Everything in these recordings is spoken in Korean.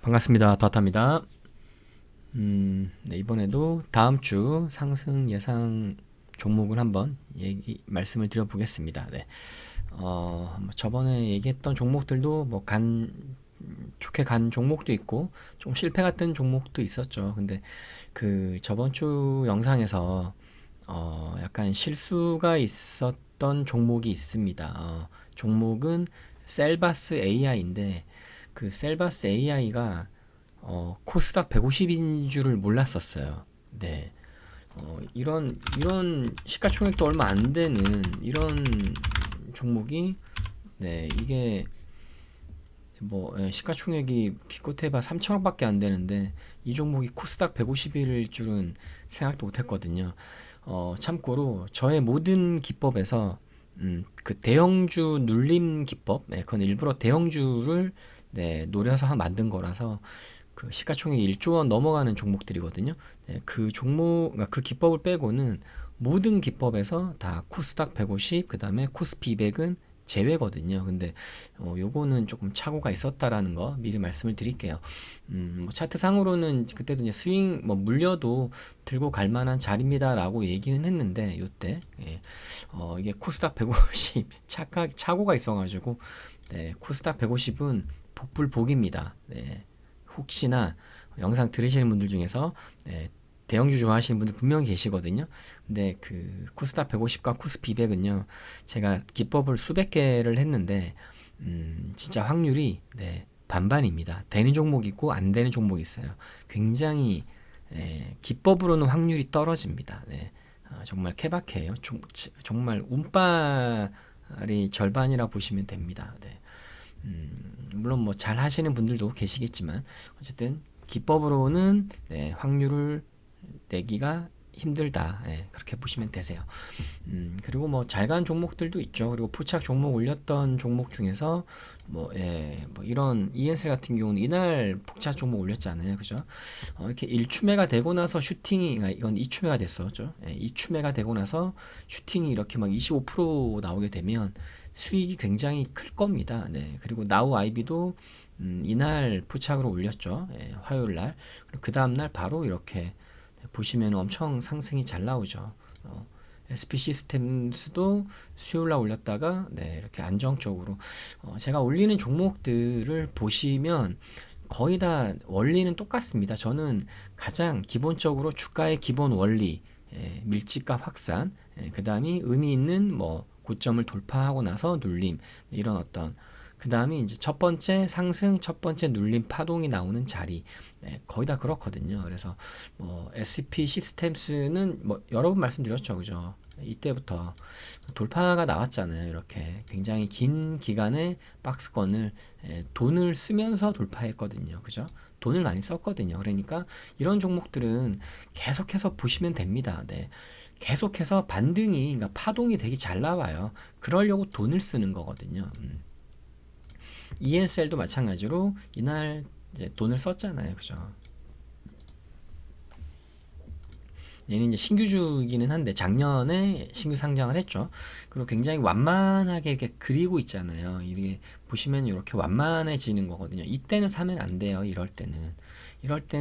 반갑습니다. 더타입니다. 네, 이번에도 다음 주 상승 예상 종목을 한번 말씀을 드려보겠습니다. 네. 뭐 저번에 얘기했던 종목들도 좋게 간 종목도 있고, 좀 실패 같은 종목도 있었죠. 근데 그 저번 주 영상에서, 약간 실수가 있었던 종목이 있습니다. 종목은 셀바스 AI인데, 그 셀바스 AI가 코스닥 150인 줄을 몰랐었어요. 네. 이런 시가총액도 얼마 안 되는 이런 종목이, 네, 이게 시가총액이 기껏해봐 3천억밖에 안 되는데 이 종목이 코스닥 150일 줄은 생각도 못했거든요. 참고로 저의 모든 기법에서 그 대형주 눌림 기법, 네, 그건 일부러 대형주를, 네, 노려서 만든 거라서 그 시가총액이 1조 원 넘어가는 종목들이거든요. 네, 그러니까 그 기법을 빼고는 모든 기법에서 다 코스닥 150, 그 다음에 코스피 200은 제외거든요. 근데 요거는 조금 착오가 있었다라는 거 미리 말씀을 드릴게요. 뭐 차트 상으로는 그때도 이제 스윙 물려도 들고 갈 만한 자리입니다라고 얘기는 했는데, 요때 이게 코스닥 150 착오가 있어가지고, 네, 코스닥 150은 복불복입니다. 네, 혹시나 영상 들으시는 분들 중에서, 네, 대형주 좋아하시는 분들 분명히 계시거든요. 근데 그 코스닥 150과 코스피 200은요, 제가 기법을 수백 개를 했는데, 진짜 확률이, 네, 반반입니다. 되는 종목이 있고 안 되는 종목이 있어요. 굉장히, 기법으로는 확률이 떨어집니다. 네. 정말 케바케예요. 정말 운빨이 절반이라 보시면 됩니다. 네. 물론 뭐 잘 하시는 분들도 계시겠지만, 어쨌든 기법으로는, 네, 확률을 내기가 힘들다. 그렇게 보시면 되세요. 그리고 뭐 잘 간 종목들도 있죠. 그리고 포착 종목 올렸던 종목 중에서 뭐 이런 ENSL 같은 경우는 이날 포착 종목 올렸잖아요. 그죠? 이렇게 1추매가 되고 나서 이건 2추매가 됐었죠. 2추매가 되고 나서 슈팅이 이렇게 막 25% 나오게 되면 수익이 굉장히 클 겁니다. 네. 그리고 나우 아이비도 이날 포착으로 올렸죠. 화요일 날. 그 다음 날 바로 이렇게 보시면 엄청 상승이 잘 나오죠. SP 시스템스도 수요일날 올렸다가, 네, 이렇게 안정적으로, 제가 올리는 종목들을 보시면 거의 다 원리는 똑같습니다. 저는 가장 기본적으로 주가의 기본 원리, 밀집과 확산, 그 다음이 의미 있는 고점을 돌파하고 나서 눌림, 이런 어떤, 그 다음에 이제 첫 번째 상승, 첫 번째 눌림 파동이 나오는 자리, 네, 거의 다 그렇거든요. 그래서 SP 시스템스는 여러 번 말씀드렸죠, 그죠? 이때부터 돌파가 나왔잖아요. 이렇게 굉장히 긴 기간의 박스권을, 돈을 쓰면서 돌파했거든요, 그죠? 돈을 많이 썼거든요. 그러니까 이런 종목들은 계속해서 보시면 됩니다. 네. 계속해서 반등이, 그러니까 파동이 되게 잘 나와요. 그러려고 돈을 쓰는 거거든요. ENSL도 마찬가지로 이날 이제 돈을 썼잖아요. 그죠? 얘는 이제 신규주이기는 한데 작년에 신규 상장을 했죠. 그리고 굉장히 완만하게 이렇게 그리고 있잖아요. 이게 보시면 이렇게 완만해지는 거거든요. 이때는 사면 안 돼요. 이럴 때는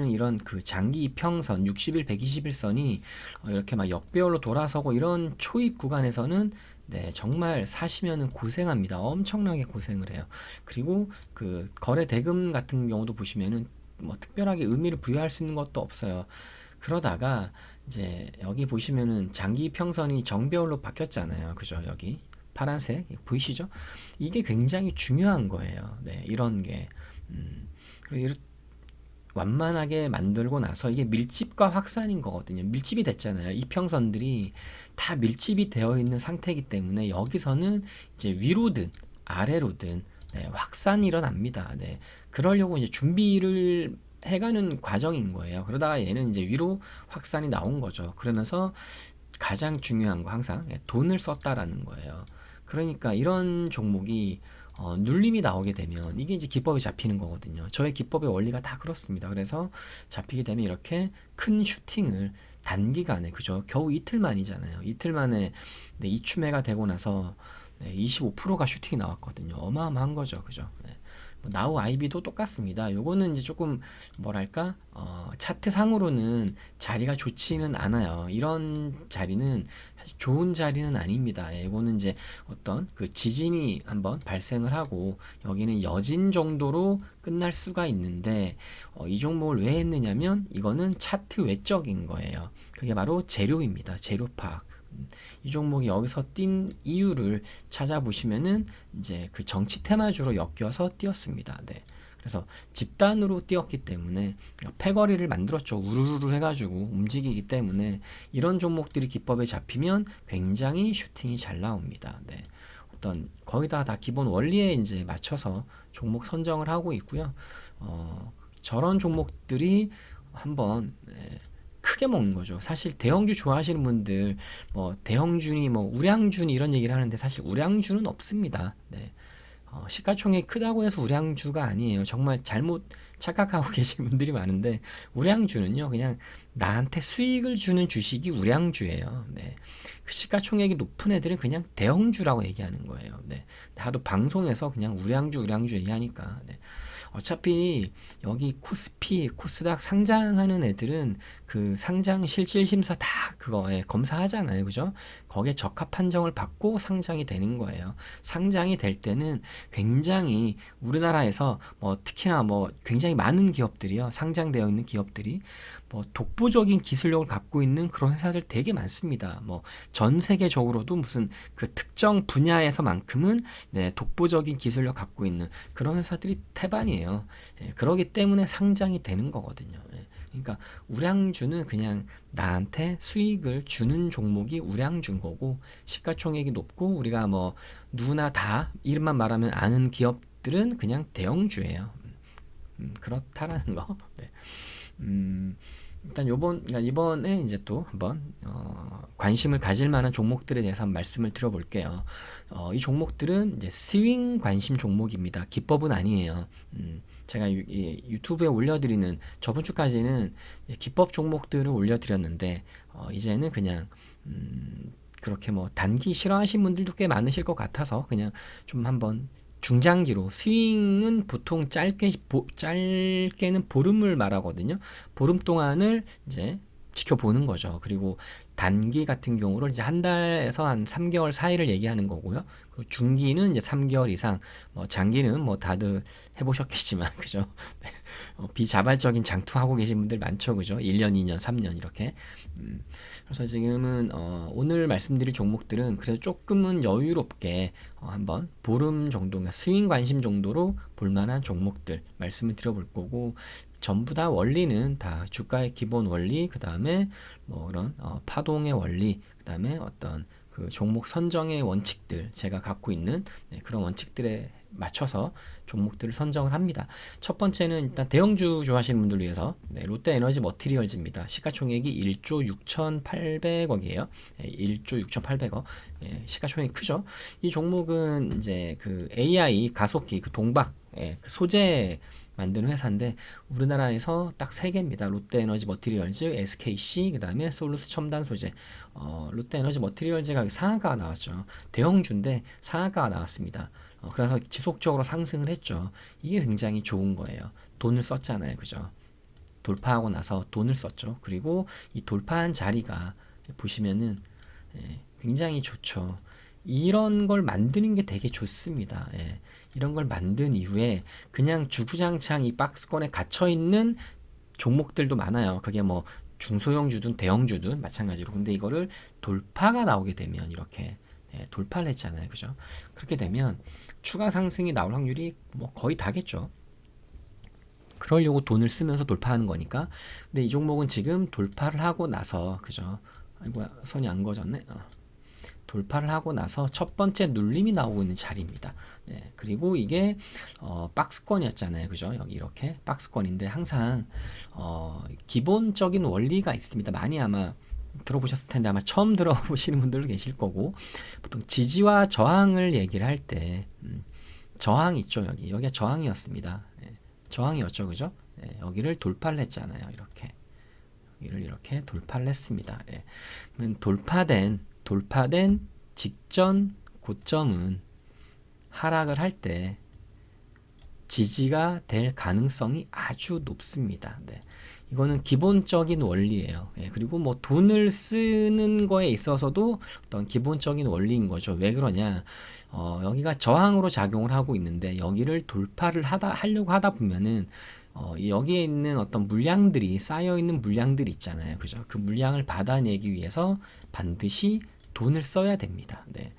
이런 그 장기 이평선 60일, 120일선이 이렇게 막 역배열로 돌아서고 이런 초입 구간에서는, 네, 정말 사시면은 고생합니다. 엄청나게 고생을 해요. 그리고 그 거래 대금 같은 경우도 보시면은 특별하게 의미를 부여할 수 있는 것도 없어요. 그러다가 이제 여기 보시면은 장기 평선이 정배열로 바뀌었잖아요. 그죠? 여기 파란색 보이시죠? 이게 굉장히 중요한 거예요. 네, 이런 게. 그리고 완만하게 만들고 나서 이게 밀집과 확산인 거거든요. 밀집이 됐잖아요. 이평선들이 다 밀집이 되어 있는 상태이기 때문에 여기서는 이제 위로든 아래로든, 네, 확산이 일어납니다. 네. 그러려고 이제 준비를 해가는 과정인 거예요. 그러다가 얘는 이제 위로 확산이 나온 거죠. 그러면서 가장 중요한 거 항상 돈을 썼다라는 거예요. 그러니까 이런 종목이 눌림이 나오게 되면 이게 이제 기법이 잡히는 거거든요. 저의 기법의 원리가 다 그렇습니다. 그래서 잡히게 되면 이렇게 큰 슈팅을 단기간에, 그죠? 겨우 이틀 만이잖아요. 이틀 만에, 네, 이추매가 되고 나서, 네, 25%가 슈팅이 나왔거든요. 어마어마한 거죠. 그죠? 네. 나우 아이비도 똑같습니다. 요거는 이제 조금 뭐랄까 차트 상으로는 자리가 좋지는 않아요. 이런 자리는 사실 좋은 자리는 아닙니다. 예, 요거는 이제 어떤 그 지진이 한번 발생을 하고 여기는 여진 정도로 끝날 수가 있는데 이 종목을 왜 했느냐면 이거는 차트 외적인 거예요. 그게 바로 재료입니다. 재료 파악. 이 종목이 여기서 뛴 이유를 찾아보시면은 이제 그 정치 테마주로 엮여서 뛰었습니다. 네. 그래서 집단으로 뛰었기 때문에 패거리를 만들었죠. 우르르 해가지고 움직이기 때문에 이런 종목들이 기법에 잡히면 굉장히 슈팅이 잘 나옵니다. 네. 어떤 거기다 다 기본 원리에 이제 맞춰서 종목 선정을 하고 있고요. 저런 종목들이 한번 크게 먹는 거죠. 사실 대형주 좋아하시는 분들 뭐 대형주니 뭐 우량주니 이런 얘기를 하는데 사실 우량주는 없습니다. 네. 시가총액이 크다고 해서 우량주가 아니에요. 정말 잘못 착각하고 계신 분들이 많은데 우량주는요 그냥 나한테 수익을 주는 주식이 우량주예요. 네. 그 시가총액이 높은 애들은 그냥 대형주라고 얘기하는 거예요. 네. 나도 방송에서 그냥 우량주 얘기하니까. 네. 어차피 여기 코스피, 코스닥 상장하는 애들은 그 상장 실질 심사 다 그거에 검사하잖아요. 그죠? 거기에 적합 판정을 받고 상장이 되는 거예요. 상장이 될 때는 굉장히 우리나라에서 뭐 특히나 뭐 굉장히 많은 기업들이요. 상장되어 있는 기업들이 뭐 독보적인 기술력을 갖고 있는 그런 회사들 되게 많습니다. 뭐 전 세계적으로도 무슨 그 특정 분야에서만큼은 네, 독보적인 기술력 갖고 있는 그런 회사들이 태반이에요. 예, 그러기 때문에 상장이 되는 거거든요. 예, 그러니까 우량주는 그냥 나한테 수익을 주는 종목이 우량주인 거고 시가총액이 높고 우리가 뭐 누구나 다 이름만 말하면 아는 기업들은 그냥 대형주예요. 그렇다라는 거. 네. 일단 그러니까 이번에 이제 또 한번 관심을 가질 만한 종목들에 대해서 한번 말씀을 드려볼게요. 이 종목들은 이제 스윙 관심 종목입니다. 기법은 아니에요. 제가 유튜브에 올려드리는 저번 주까지는 기법 종목들을 올려드렸는데 이제는 그냥 그렇게 뭐 단기 싫어하시는 분들도 꽤 많으실 것 같아서 그냥 좀 한번 중장기로 스윙은 보통 짧게는 보름을 말하거든요. 보름 동안을 이제 지켜보는 거죠. 그리고 단기 같은 경우를 이제 한 달에서 한 3개월 사이를 얘기하는 거고요. 그리고 중기는 이제 3개월 이상, 뭐 장기는 뭐 다들 해보셨겠지만, 그죠? 비자발적인 장투하고 계신 분들 많죠, 그죠? 1년, 2년, 3년 이렇게. 그래서 지금은 오늘 말씀드릴 종목들은 그래도 조금은 여유롭게 한번 보름 정도가 스윙 관심 정도로 볼만한 종목들 말씀을 드려볼 거고 전부 다 원리는 다 주가의 기본 원리 그 다음에 뭐 그런 파동의 원리 그 다음에 어떤 그 종목 선정의 원칙들 제가 갖고 있는 그런 원칙들에 맞춰서 종목들을 선정을 합니다. 첫 번째는 일단 대형주 좋아하시는 분들 위해서 롯데에너지 머티리얼즈입니다. 시가총액이 1조 6,800억이에요. 1조 6,800억. 시가총액이 크죠. 이 종목은 이제 그 AI 가속기 그 동박 그 소재 만드는 회사인데 우리나라에서 딱 세 개입니다. 롯데에너지 머티리얼즈, SKC, 그 다음에 솔루스 첨단 소재. 롯데에너지 머티리얼즈가 상한가가 나왔죠. 대형주인데 상한가가 나왔습니다. 그래서 지속적으로 상승을 했죠. 이게 굉장히 좋은 거예요. 돈을 썼잖아요. 그죠? 돌파하고 나서 돈을 썼죠. 그리고 이 돌파한 자리가 보시면은 굉장히 좋죠. 이런 걸 만드는 게 되게 좋습니다. 이런 걸 만든 이후에 그냥 주구장창 이 박스권에 갇혀 있는 종목들도 많아요. 그게 뭐 중소형주든 대형주든 마찬가지로. 근데 이거를 돌파가 나오게 되면 이렇게 돌파를 했잖아요. 그죠? 그렇게 되면 추가 상승이 나올 확률이 뭐 거의 다겠죠. 그러려고 돈을 쓰면서 돌파하는 거니까. 근데 이 종목은 지금 돌파를 하고 나서 그죠? 아이고 선이 안 거졌네. 돌파를 하고 나서 첫 번째 눌림이 나오고 있는 자리입니다. 네, 그리고 이게 박스권이었잖아요. 그죠? 여기 이렇게 박스권인데 항상 기본적인 원리가 있습니다. 많이 아마 들어보셨을 텐데 아마 처음 들어보시는 분들도 계실 거고 보통 지지와 저항을 얘기를 할 때 저항 있죠. 여기가 저항이었습니다. 저항이었죠. 그죠? 여기를 돌파를 했잖아요. 이렇게 여기를 이렇게 돌파를 했습니다. 그러면 돌파된 직전 고점은 하락을 할 때 지지가 될 가능성이 아주 높습니다. 네. 이거는 기본적인 원리예요. 예, 그리고 뭐 돈을 쓰는 거에 있어서도 어떤 기본적인 원리인 거죠. 왜 그러냐? 여기가 저항으로 작용을 하고 있는데 여기를 돌파를 하려고 하다 보면은 여기에 있는 어떤 물량들이 쌓여 있는 물량들이 있잖아요. 그죠? 그 물량을 받아내기 위해서 반드시 돈을 써야 됩니다. 네.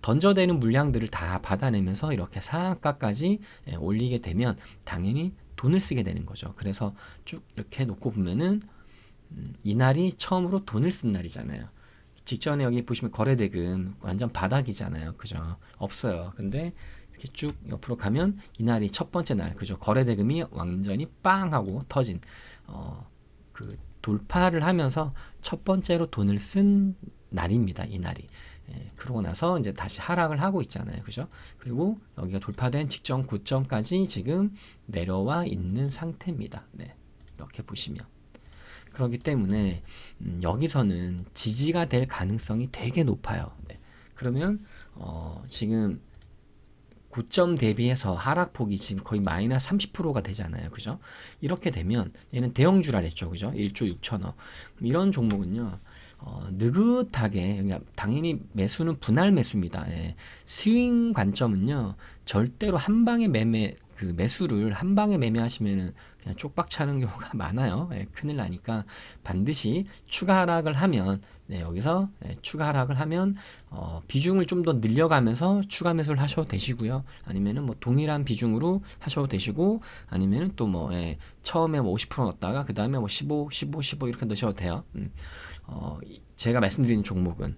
던져대는 물량들을 다 받아내면서 이렇게 상한가까지 올리게 되면 당연히 돈을 쓰게 되는 거죠. 그래서 쭉 이렇게 놓고 보면은 이날이 처음으로 돈을 쓴 날이잖아요. 직전에 여기 보시면 거래대금 완전 바닥이잖아요. 그죠? 없어요. 근데 이렇게 쭉 옆으로 가면 이날이 첫 번째 날, 그죠? 거래대금이 완전히 빵 하고 터진 그 돌파를 하면서 첫 번째로 돈을 쓴 날입니다. 이날이. 그러고 나서 이제 다시 하락을 하고 있잖아요. 그죠? 그리고 여기가 돌파된 직전 고점까지 지금 내려와 있는 상태입니다. 네. 이렇게 보시면. 그렇기 때문에 여기서는 지지가 될 가능성이 되게 높아요. 네. 그러면 지금 고점 대비해서 하락폭이 지금 거의 마이너스 30%가 되잖아요. 그죠? 이렇게 되면 얘는 대형주라 했죠. 그죠? 1조 6천억. 이런 종목은요. 느긋하게 그러니까 당연히 매수는 분할 매수입니다. 예. 스윙 관점은요. 절대로 한 방에 매수를 한 방에 매매하시면은 그냥 쪽박 차는 경우가 많아요. 예, 큰일 나니까 반드시 추가 하락을 하면 여기서 추가 하락을 하면 비중을 좀 더 늘려가면서 추가 매수를 하셔도 되시고요. 아니면은 뭐 동일한 비중으로 하셔도 되시고 아니면은 또 뭐 처음에 뭐 50% 넣었다가 그 다음에 뭐 15 이렇게 넣으셔도 돼요. 제가 말씀드리는 종목은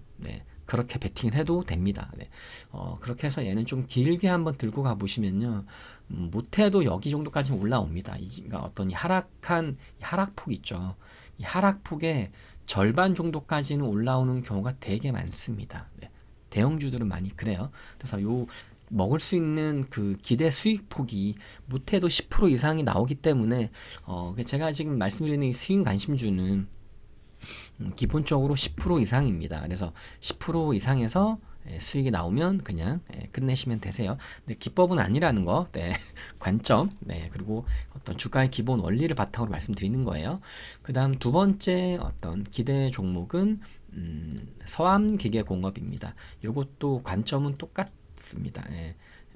그렇게 베팅을 해도 됩니다. 그렇게 해서 얘는 좀 길게 한번 들고 가보시면요. 못해도 여기 정도까지는 올라옵니다. 그러니까 어떤 하락폭 있죠. 이 하락폭의 절반 정도까지는 올라오는 경우가 되게 많습니다. 대형주들은 많이 그래요. 그래서 먹을 수 있는 그 기대 수익 폭이 못해도 10% 이상이 나오기 때문에 제가 지금 말씀드리는 이 스윙 관심주는 기본적으로 10% 이상입니다. 그래서 10% 이상에서 수익이 나오면 그냥 끝내시면 되세요. 근데 기법은 아니라는 거, 관점, 그리고 어떤 주가의 기본 원리를 바탕으로 말씀드리는 거예요. 그 다음 두 번째 어떤 기대 종목은 서암기계공업입니다. 이것도 관점은 똑같습니다.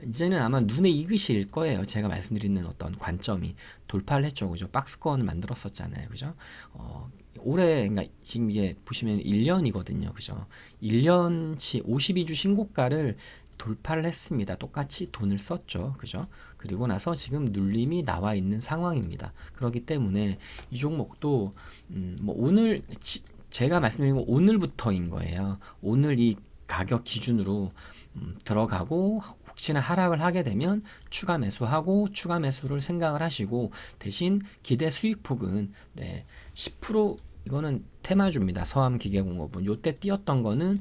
이제는 아마 눈에 익으실 거예요. 제가 말씀드리는 어떤 관점이 돌파를 했죠. 그죠? 박스권을 만들었었잖아요. 그죠? 올해, 그러니까 지금 이게 보시면 1년이거든요. 그죠? 1년치 52주 신고가를 돌파를 했습니다. 똑같이 돈을 썼죠. 그죠? 그리고 나서 지금 눌림이 나와 있는 상황입니다. 그렇기 때문에 이 종목도 뭐 오늘 제가 말씀드린 건 오늘부터인 거예요. 오늘 이 가격 기준으로 들어가고 혹시나 하락을 하게 되면 추가 매수하고 추가 매수를 생각을 하시고 대신 기대 수익폭은 10% 이거는 테마주입니다. 서암기계공업은 요때 뛰었던 거는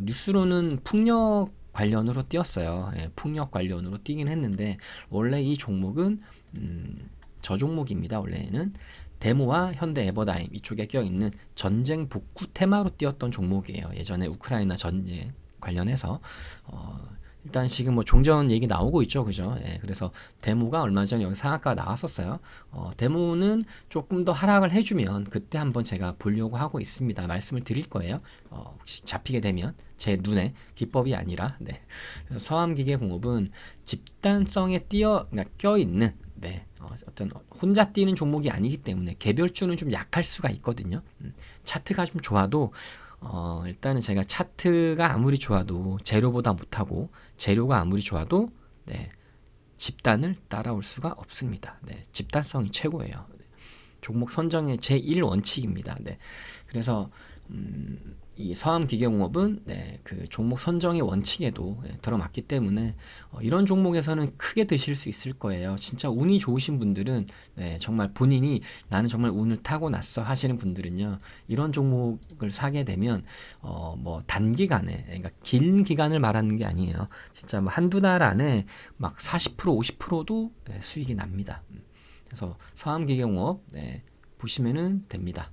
뉴스로는 풍력 관련으로 뛰었어요. 풍력 관련으로 뛰긴 했는데 원래 이 종목은 저 종목입니다. 원래는 데모와 현대 에버다임 이쪽에 껴있는 전쟁 복구 테마로 뛰었던 종목이에요. 예전에 우크라이나 전쟁 관련해서 일단 지금 뭐 종전 얘기 나오고 있죠, 그죠? 그래서 데모가 얼마 전에 여기 상한가가 나왔었어요. 데모는 조금 더 하락을 해주면 그때 한번 제가 보려고 하고 있습니다. 말씀을 드릴 거예요. 혹시 잡히게 되면 제 눈에 기법이 아니라 서암기계공업은 집단성에 그러니까 껴있는 어떤 혼자 뛰는 종목이 아니기 때문에 개별주는 좀 약할 수가 있거든요. 차트가 좀 좋아도 일단은 제가 차트가 아무리 좋아도 재료보다 못하고 재료가 아무리 좋아도 집단을 따라올 수가 없습니다. 집단성이 최고예요. 종목 선정의 제1원칙입니다. 그래서 이 서암기계공업은 그 종목 선정의 원칙에도 들어맞기 때문에 이런 종목에서는 크게 드실 수 있을 거예요. 진짜 운이 좋으신 분들은 정말 본인이 나는 정말 운을 타고났어 하시는 분들은요. 이런 종목을 사게 되면 뭐 단기간에 그러니까 긴 기간을 말하는 게 아니에요. 진짜 뭐 한두 달 안에 막 40% 50%도 수익이 납니다. 그래서 서암기계공업 보시면은 됩니다.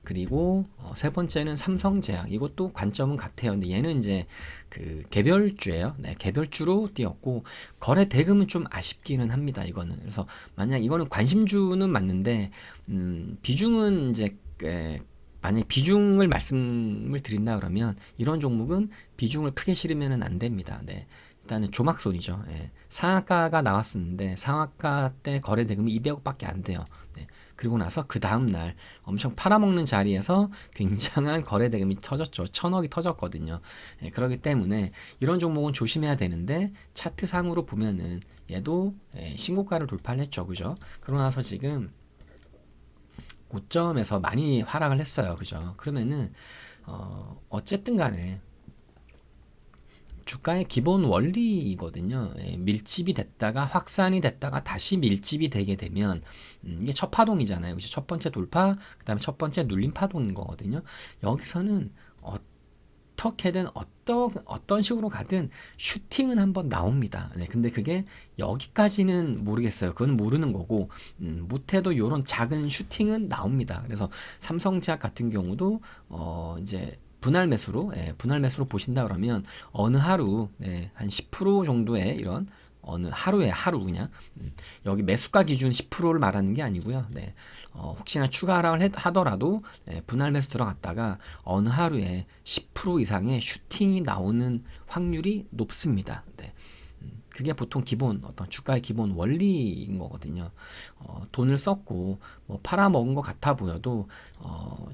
그리고 세 번째는 삼성제약. 이것도 관점은 같아요. 근데 얘는 이제 그 개별주예요. 네, 개별주로 띄었고 거래 대금은 좀 아쉽기는 합니다. 이거는. 그래서 만약 이거는 관심주는 맞는데 비중은 이제 만약 비중을 말씀을 드린다 그러면 이런 종목은 비중을 크게 실으면 안 됩니다. 네. 일단은 조막손이죠. 예. 상한가가 나왔었는데 상한가 때 거래 대금이 200억밖에 안 돼요. 네. 그리고 나서 그 다음 날 엄청 팔아먹는 자리에서 굉장한 거래 대금이 터졌죠. 1000억이 터졌거든요. 예. 그렇기 때문에 이런 종목은 조심해야 되는데 차트상으로 보면은 얘도 신고가를 돌파를 했죠. 그죠? 그러고 나서 지금 고점에서 많이 하락을 했어요. 그죠? 그러면은 어쨌든 간에 주가의 기본 원리거든요. 밀집이 됐다가 확산이 됐다가 다시 밀집이 되게 되면 이게 첫 파동이잖아요. 그죠? 첫 번째 돌파, 그다음에 첫 번째 눌림 파동인 거거든요. 여기서는 어떻게든 어떤 식으로 가든 슈팅은 한번 나옵니다. 네, 근데 그게 여기까지는 모르겠어요. 그건 모르는 거고 못해도 요런 작은 슈팅은 나옵니다. 그래서 삼성제약 같은 경우도 이제 분할 매수로 보신다 그러면 어느 하루 한 10% 정도의 이런 어느 하루에 하루 그냥 여기 매수가 기준 10%를 말하는 게 아니고요. 네. 혹시나 추가 하락을 하더라도 분할 매수 들어갔다가 어느 하루에 10% 이상의 슈팅이 나오는 확률이 높습니다. 네. 그게 보통 기본 어떤 주가의 기본 원리인 거거든요. 돈을 썼고 뭐 팔아먹은 것 같아 보여도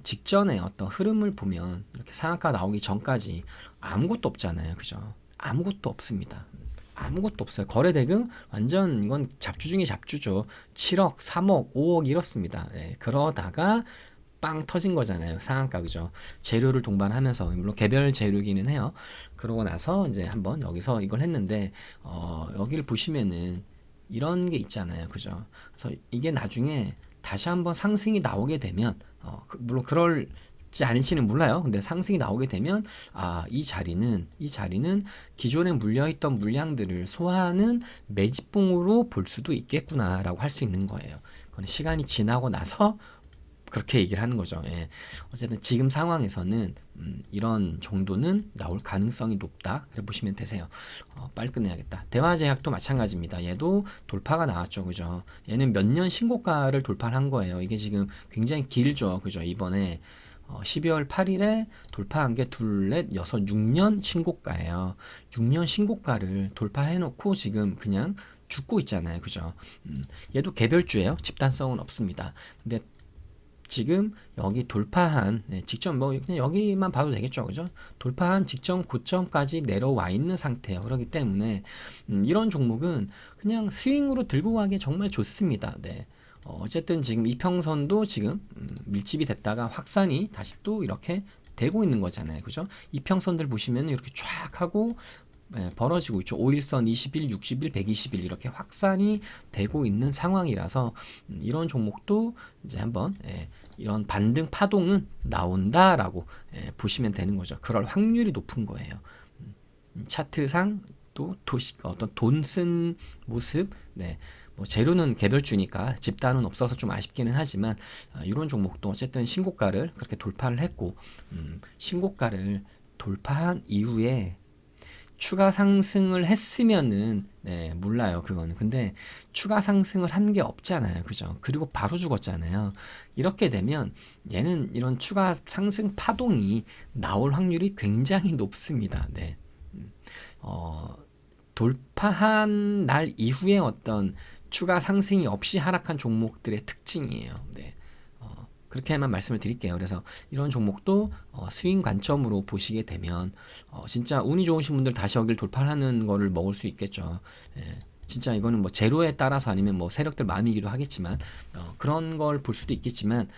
직전에 어떤 흐름을 보면 이렇게 상한가 나오기 전까지 아무것도 없잖아요. 그죠? 아무것도 없습니다. 아무것도 없어요. 거래 대금 완전 이건 잡주 중에 잡주죠. 7억, 3억, 5억 이렇습니다. 그러다가 빵 터진 거잖아요. 상한가 그죠? 재료를 동반하면서 물론 개별 재료기는 해요. 그러고 나서 이제 한번 여기서 이걸 했는데 여기를 보시면은 이런 게 있잖아요. 그죠? 그래서 이게 나중에 다시 한번 상승이 나오게 되면 물론 그럴지 아닐지는 몰라요. 근데 상승이 나오게 되면 이 자리는 기존에 물려있던 물량들을 소화하는 매집봉으로 볼 수도 있겠구나라고 할 수 있는 거예요. 그건 시간이 지나고 나서 그렇게 얘기를 하는 거죠. 예. 어쨌든 지금 상황에서는 이런 정도는 나올 가능성이 높다. 그래 보시면 되세요. 빨리 끝내야겠다. 대화제약도 마찬가지입니다. 얘도 돌파가 나왔죠. 그죠? 얘는 몇 년 신고가를 돌파한 거예요. 이게 지금 굉장히 길죠. 그죠? 이번에 12월 8일에 돌파한 게 둘, 넷, 여섯, 6년 신고가예요. 6년 신고가를 돌파해놓고 지금 그냥 죽고 있잖아요. 그죠? 얘도 개별주예요. 집단성은 없습니다. 근데 지금 여기 돌파한 직전 뭐 그냥 여기만 봐도 되겠죠. 그죠? 돌파한 직전 고점까지 내려와 있는 상태예요. 그렇기 때문에 이런 종목은 그냥 스윙으로 들고 가기 정말 좋습니다. 네. 어쨌든 지금 이평선도 지금 밀집이 됐다가 확산이 다시 또 이렇게 되고 있는 거잖아요. 그죠? 이평선들 보시면 이렇게 쫙 하고 벌어지고 있죠. 5일선 20일, 60일, 120일 이렇게 확산이 되고 있는 상황이라서 이런 종목도 이제 한번 이런 반등 파동은 나온다라고 보시면 되는 거죠. 그럴 확률이 높은 거예요. 차트상 또 어떤 돈 쓴 모습, 뭐 재료는 개별주니까 집단은 없어서 좀 아쉽기는 하지만 이런 종목도 어쨌든 신고가를 그렇게 돌파를 했고 신고가를 돌파한 이후에 추가 상승을 했으면은 몰라요 그거는. 근데 추가 상승을 한 게 없잖아요. 그죠? 그리고 바로 죽었잖아요. 이렇게 되면 얘는 이런 추가 상승 파동이 나올 확률이 굉장히 높습니다. 네. 돌파한 날 이후에 어떤 추가 상승이 없이 하락한 종목들의 특징이에요. 네. 그렇게만 말씀을 드릴게요. 그래서 이런 종목도 스윙 관점으로 보시게 되면 진짜 운이 좋으신 분들 다시 여기를 돌파하는 거를 먹을 수 있겠죠. 진짜 이거는 뭐 재료에 따라서 아니면 뭐 세력들 마음이기도 하겠지만 그런 걸 볼 수도 있겠지만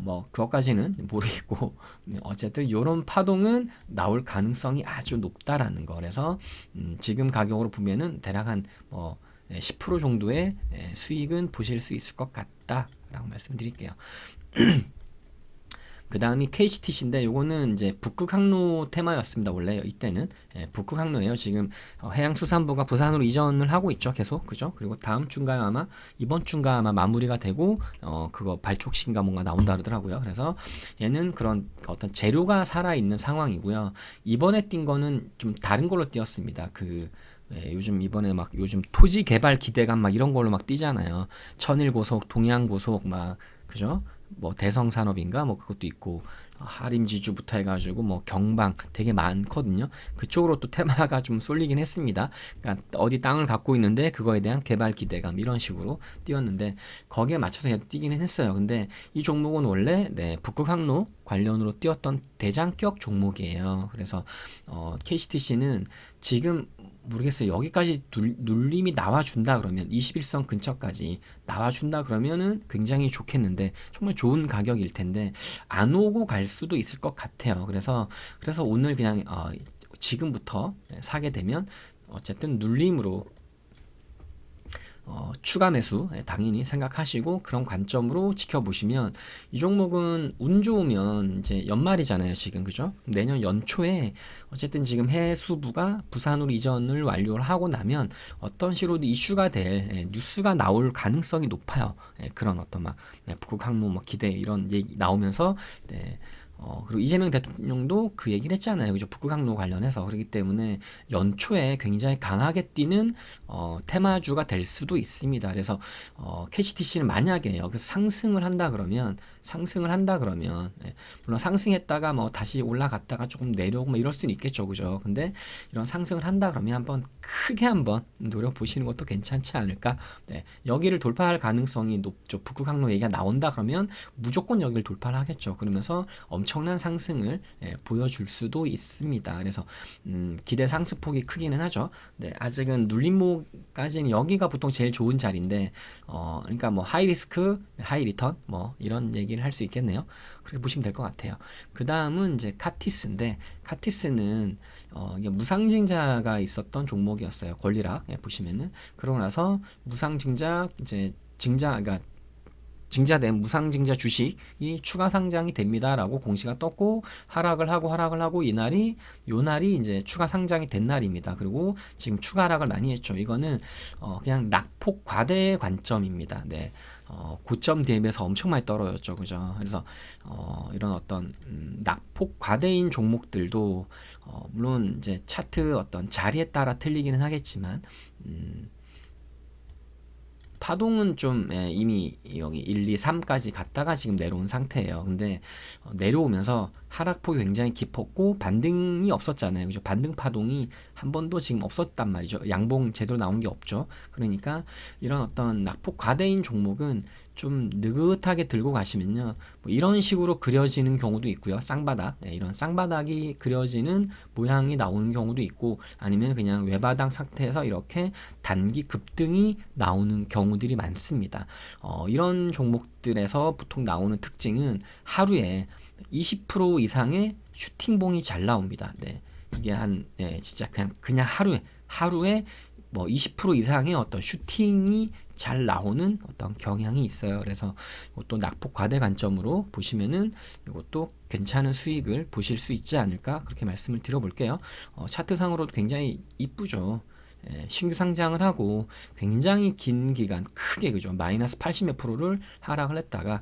뭐 그것까지는 모르겠고 어쨌든 이런 파동은 나올 가능성이 아주 높다라는 거. 그래서 지금 가격으로 보면은 대략 한뭐 10% 정도의 수익은 보실 수 있을 것 같다라고 말씀드릴게요. 그 다음이 KCTC인데 요거는 이제 북극 항로 테마였습니다. 원래 이때는 북극 항로예요. 지금 해양수산부가 부산으로 이전을 하고 있죠. 계속 그죠? 그리고 다음 주인가 아마 이번 주인가 아마 마무리가 되고 그거 발족식인가 뭔가 나온다 그러더라고요. 그래서 얘는 그런 어떤 재료가 살아 있는 상황이고요. 이번에 뛴 거는 좀 다른 걸로 뛰었습니다. 요즘 이번에 막 요즘 토지 개발 기대감 막 이런 걸로 막 뛰잖아요. 천일고속, 동양고속 막 그죠? 뭐 대성산업인가 뭐 그것도 있고 하림지주부터 해가지고 뭐 경방 되게 많거든요. 그쪽으로 또 테마가 좀 쏠리긴 했습니다. 그러니까 어디 땅을 갖고 있는데 그거에 대한 개발 기대감 이런 식으로 뛰었는데 거기에 맞춰서 뛰기는 했어요. 근데 이 종목은 원래 북극 항로 관련으로 뛰었던 대장격 종목이에요. 그래서 KCTC는 지금 모르겠어요. 여기까지 눌림이 나와준다 그러면 21선 근처까지 나와준다 그러면은 굉장히 좋겠는데 정말 좋은 가격일 텐데 안 오고 갈 수도 있을 것 같아요. 그래서 오늘 그냥 지금부터 사게 되면 어쨌든 눌림으로 추가 매수 당연히 생각하시고 그런 관점으로 지켜보시면 이 종목은 운 좋으면 이제 연말이잖아요 지금 그죠? 내년 연초에 어쨌든 지금 해수부가 부산으로 이전을 완료를 하고 나면 어떤 식으로도 이슈가 될 뉴스가 나올 가능성이 높아요. 그런 어떤 막 북극 항로 뭐 기대 이런 얘기 나오면서 그리고 이재명 대통령도 그 얘기를 했잖아요. 그죠? 북극 항로 관련해서. 그렇기 때문에 연초에 굉장히 강하게 뛰는 테마주가 될 수도 있습니다. 그래서 KCTC는 만약에 여기서 상승을 한다 그러면 물론 상승했다가 뭐 다시 올라갔다가 조금 내려오고 뭐 이럴 수는 있겠죠. 그죠? 근데 이런 상승을 한다 그러면 크게 한번 노려보시는 것도 괜찮지 않을까? 여기를 돌파할 가능성이 높죠. 북극 항로 얘기가 나온다 그러면 무조건 여기를 돌파를 하겠죠. 그러면서 엄청난 상승을 보여줄 수도 있습니다. 그래서 기대 상승폭이 크기는 하죠. 아직은 눌림목까지는 여기가 보통 제일 좋은 자리인데 그러니까 뭐 하이 리스크, 하이 리턴 뭐 이런 얘기를 할 수 있겠네요. 그렇게 보시면 될 것 같아요. 그 다음은 이제 카티스인데 카티스는 이게 무상증자가 있었던 종목이었어요. 권리락 보시면은 그러고 나서 무상증자 이제 그러니까 증자된 무상증자 주식이 추가 상장이 됩니다라고 공시가 떴고 하락을 하고 요날이 이제 추가 상장이 된 날입니다. 그리고 지금 추가 하락을 많이 했죠. 이거는 그냥 낙폭 과대의 관점입니다. 고점 대비해서 엄청 많이 떨어졌죠. 그죠? 그래서 이런 어떤 낙폭 과대인 종목들도 물론 이제 차트 어떤 자리에 따라 틀리기는 하겠지만 파동은 좀 이미 여기 1, 2, 3까지 갔다가 지금 내려온 상태예요. 근데 내려오면서 하락폭이 굉장히 깊었고 반등이 없었잖아요. 그죠? 반등 파동이 한 번도 지금 없었단 말이죠. 양봉 제대로 나온 게 없죠. 그러니까 이런 어떤 낙폭 과대인 종목은 좀 느긋하게 들고 가시면요. 뭐 이런 식으로 그려지는 경우도 있고요. 쌍바닥. 이런 쌍바닥이 그려지는 모양이 나오는 경우도 있고 아니면 그냥 외바닥 상태에서 이렇게 단기 급등이 나오는 경우들이 많습니다. 이런 종목들에서 보통 나오는 특징은 하루에 20% 이상의 슈팅봉이 잘 나옵니다. 이게 진짜 그냥 하루에 뭐 20% 이상의 어떤 슈팅이 잘 나오는 어떤 경향이 있어요. 그래서 이것도 낙폭 과대 관점으로 보시면은 이것도 괜찮은 수익을 보실 수 있지 않을까 그렇게 말씀을 드려볼게요. 차트상으로도 굉장히 이쁘죠. 신규 상장을 하고 굉장히 긴 기간 크게 그죠 마이너스 80몇 프로를 하락을 했다가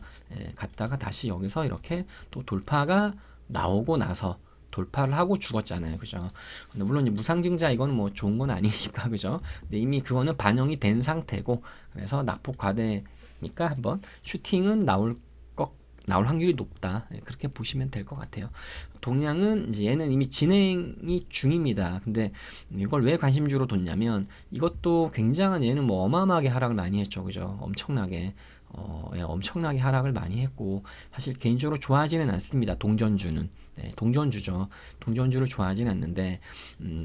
갔다가 다시 여기서 이렇게 또 돌파가 나오고 나서 돌파를 하고 죽었잖아요. 그죠? 근데 물론 무상증자 이거는 뭐 좋은 건 아니니까 그죠? 근데 이미 그거는 반영이 된 상태고 그래서 낙폭 과대니까 한번 슈팅은 나올 확률이 높다. 그렇게 보시면 될 것 같아요. 동양은 이제 얘는 이미 진행이 중입니다. 근데 이걸 왜 관심주로 뒀냐면 이것도 굉장한 얘는 뭐 어마어마하게 하락을 많이 했죠. 그죠? 엄청나게 하락을 많이 했고 사실 개인적으로 좋아하지는 않습니다. 동전주는. 동전주죠. 동전주를 좋아하지는 않는데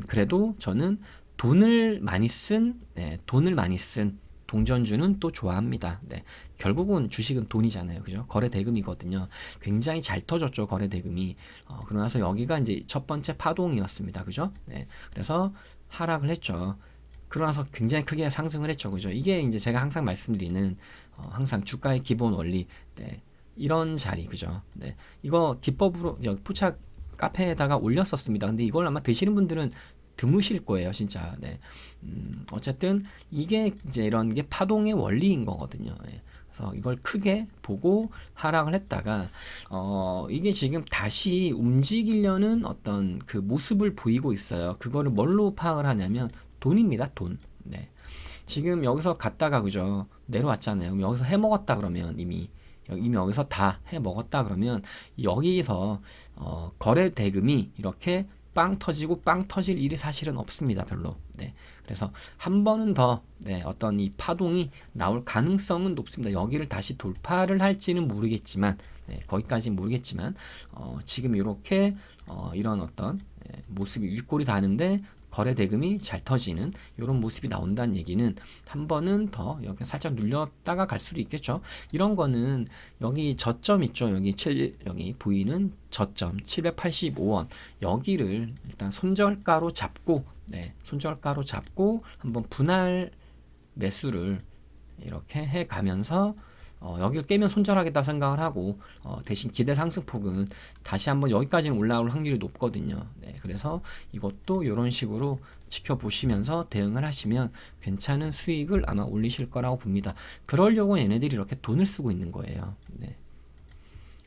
그래도 저는 돈을 많이 쓴 동전주는 또 좋아합니다. 결국은 주식은 돈이잖아요. 그죠? 거래 대금이거든요. 굉장히 잘 터졌죠. 거래 대금이. 그러고 나서 여기가 이제 첫 번째 파동이었습니다. 그죠? 그래서 하락을 했죠. 그러나서 굉장히 크게 상승을 했죠. 그죠? 이게 이제 제가 항상 말씀드리는 항상 주가의 기본 원리. 이런 자리, 그죠? 네, 이거 기법으로 여기 포착 카페에다가 올렸었습니다. 근데 이걸 아마 드시는 분들은 드무실 거예요, 진짜. 네. 어쨌든 이게 이제 이런 게 파동의 원리인 거거든요. 예. 그래서 이걸 크게 보고 하락을 했다가 이게 지금 다시 움직이려는 어떤 그 모습을 보이고 있어요. 그거를 뭘로 파악을 하냐면 돈입니다, 돈. 네. 지금 여기서 갔다가 그죠? 내려왔잖아요. 그럼 여기서 해 먹었다 그러면 이미 여기서 다 해 먹었다 그러면 여기서 거래 대금이 이렇게 빵 터지고 빵 터질 일이 사실은 없습니다, 별로. 네. 그래서 한 번은 더 네, 어떤 이 파동이 나올 가능성은 높습니다. 여기를 다시 돌파를 할지는 모르겠지만, 네, 거기까지는 모르겠지만, 지금 이렇게 이런 어떤 모습이 윗골이 다는데 거래 대금이 잘 터지는 이런 모습이 나온다는 얘기는 한 번은 더 여기 살짝 눌렸다가 갈 수도 있겠죠. 이런 거는 여기 저점 있죠. 여기 보이는 저점 785원 여기를 일단 손절가로 잡고 네, 손절가로 잡고 한번 분할 매수를 이렇게 해 가면서 여기를 깨면 손절하겠다 생각을 하고 대신 기대 상승폭은 다시 한번 여기까지는 올라올 확률이 높거든요. 네, 그래서 이것도 이런 식으로 지켜보시면서 대응을 하시면 괜찮은 수익을 아마 올리실 거라고 봅니다. 그러려고 얘네들이 이렇게 돈을 쓰고 있는 거예요. 네.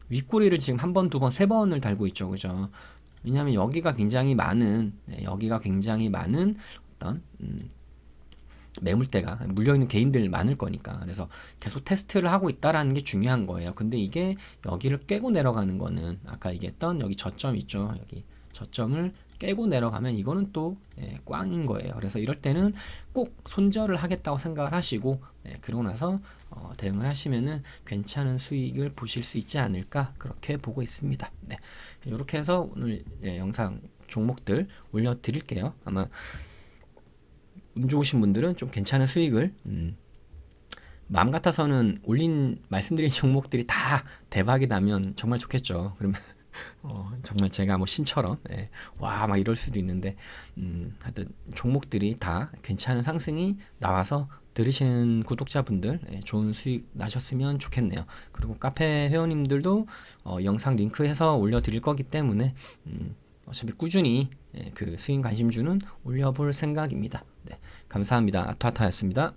윗꼬리를 지금 한 번, 두 번, 세 번을 달고 있죠, 그죠? 왜냐하면 여기가 굉장히 많은, 어떤 매물대가 물려있는 개인들 많을 거니까. 그래서 계속 테스트를 하고 있다라는 게 중요한 거예요. 근데 이게 여기를 깨고 내려가는 거는 아까 얘기했던 여기 저점 있죠. 여기 저점을 깨고 내려가면 이거는 또 꽝인 거예요. 그래서 이럴 때는 꼭 손절을 하겠다고 생각을 하시고 그러고 나서 대응을 하시면은 괜찮은 수익을 보실 수 있지 않을까 그렇게 보고 있습니다. 네, 이렇게 해서 오늘 영상 종목들 올려드릴게요. 아마 운 좋으신 분들은 좀 괜찮은 수익을 마음 같아서는 말씀드린 종목들이 다 대박이 나면 정말 좋겠죠. 그러면 정말 제가 뭐 신처럼 와 막 이럴 수도 있는데 하여튼 종목들이 다 괜찮은 상승이 나와서 들으시는 구독자분들 좋은 수익 나셨으면 좋겠네요. 그리고 카페 회원님들도 영상 링크해서 올려드릴 거기 때문에 어차피 꾸준히 그 스윙 관심주는 올려볼 생각입니다. 네, 감사합니다. 아토아타였습니다.